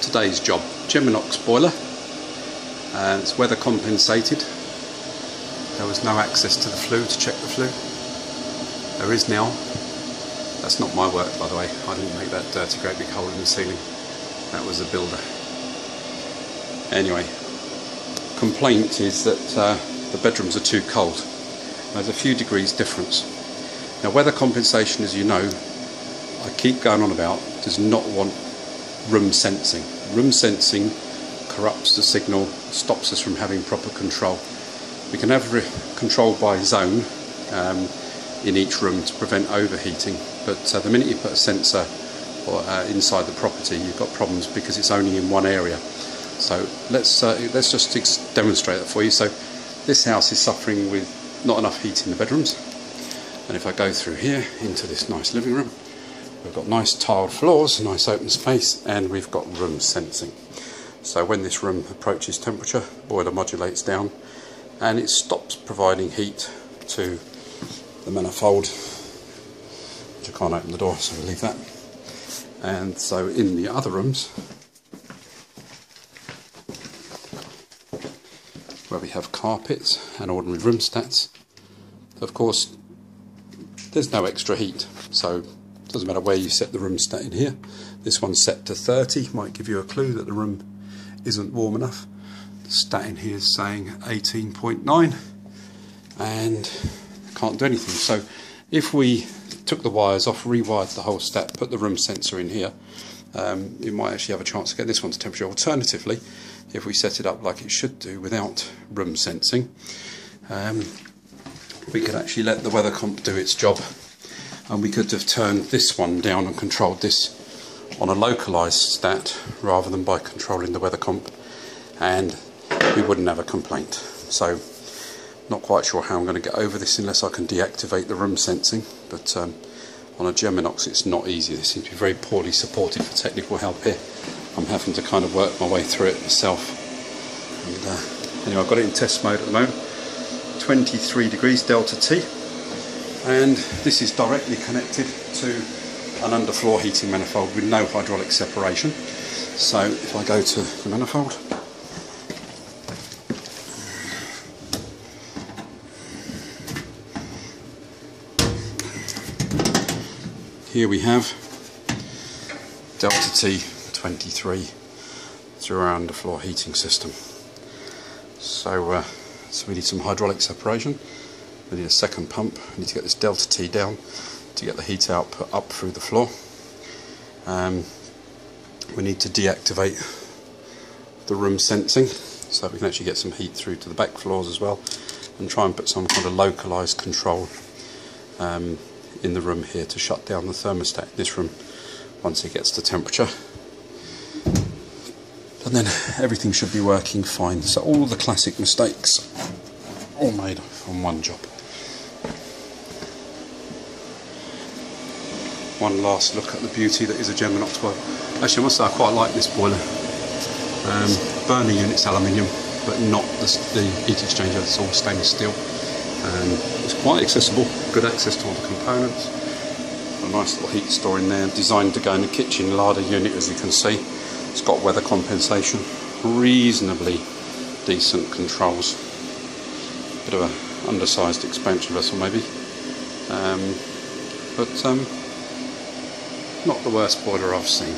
Today's job, Geminox boiler, it's weather compensated. There was no access to the flue to check the flue. There is now. That's not my work, by the way. I didn't make that dirty great big hole in the ceiling. That was the builder. Anyway, complaint is that the bedrooms are too cold. There's a few degrees difference. Now weather compensation, as you know, I keep going on about, does not want room sensing. Room sensing corrupts the signal, stops us from having proper control. We can have control by zone in each room to prevent overheating, but the minute you put a sensor inside the property, you've got problems because it's only in one area. So let's just demonstrate that for you. So this house is suffering with not enough heat in the bedrooms, and if I go through here into this nice living room, we've got nice tiled floors, nice open space, and we've got room sensing. So when this room approaches temperature, the boiler modulates down and it stops providing heat to the manifold, which I can't open the door, so we'll leave that. And so in the other rooms, where we have carpets and ordinary room stats, of course there's no extra heat, so it doesn't matter where you set the room stat in here. This one's set to 30, might give you a clue that the room isn't warm enough. The stat in here is saying 18.9, and can't do anything. So if we took the wires off, rewired the whole stat, put the room sensor in here, you might actually have a chance to get this one to temperature. Alternatively, if we set it up like it should do without room sensing, we could actually let the weather comp do its job, and we could have turned this one down and controlled this on a localized stat rather than by controlling the weather comp, and we wouldn't have a complaint. So not quite sure how I'm going to get over this unless I can deactivate the room sensing, but on a Geminox it's not easy. They seem to be very poorly supported for technical help here. I'm having to kind of work my way through it myself. And anyway, I've got it in test mode at the moment. 23 degrees delta T, and this is directly connected to an underfloor heating manifold with no hydraulic separation. So if I go to the manifold, here we have delta T 23 through our underfloor heating system. So we need some hydraulic separation. We need a second pump. We need to get this delta T down to get the heat output up through the floor. We need to deactivate the room sensing so we can actually get some heat through to the back floors as well, and try and put some kind of localized control in the room here to shut down the thermostat in this room once it gets to temperature, and then everything should be working fine. So all the classic mistakes all made on one job. One last look at the beauty that is a Geminox boiler. Actually, I must say I quite like this boiler. Burner unit's aluminium, but not the heat exchanger. It's all stainless steel. It's quite accessible, good access to all the components. A nice little heat store in there, designed to go in the kitchen larder unit, as you can see. It's got weather compensation, reasonably decent controls. Bit of an undersized expansion vessel maybe, but not the worst boiler I've seen.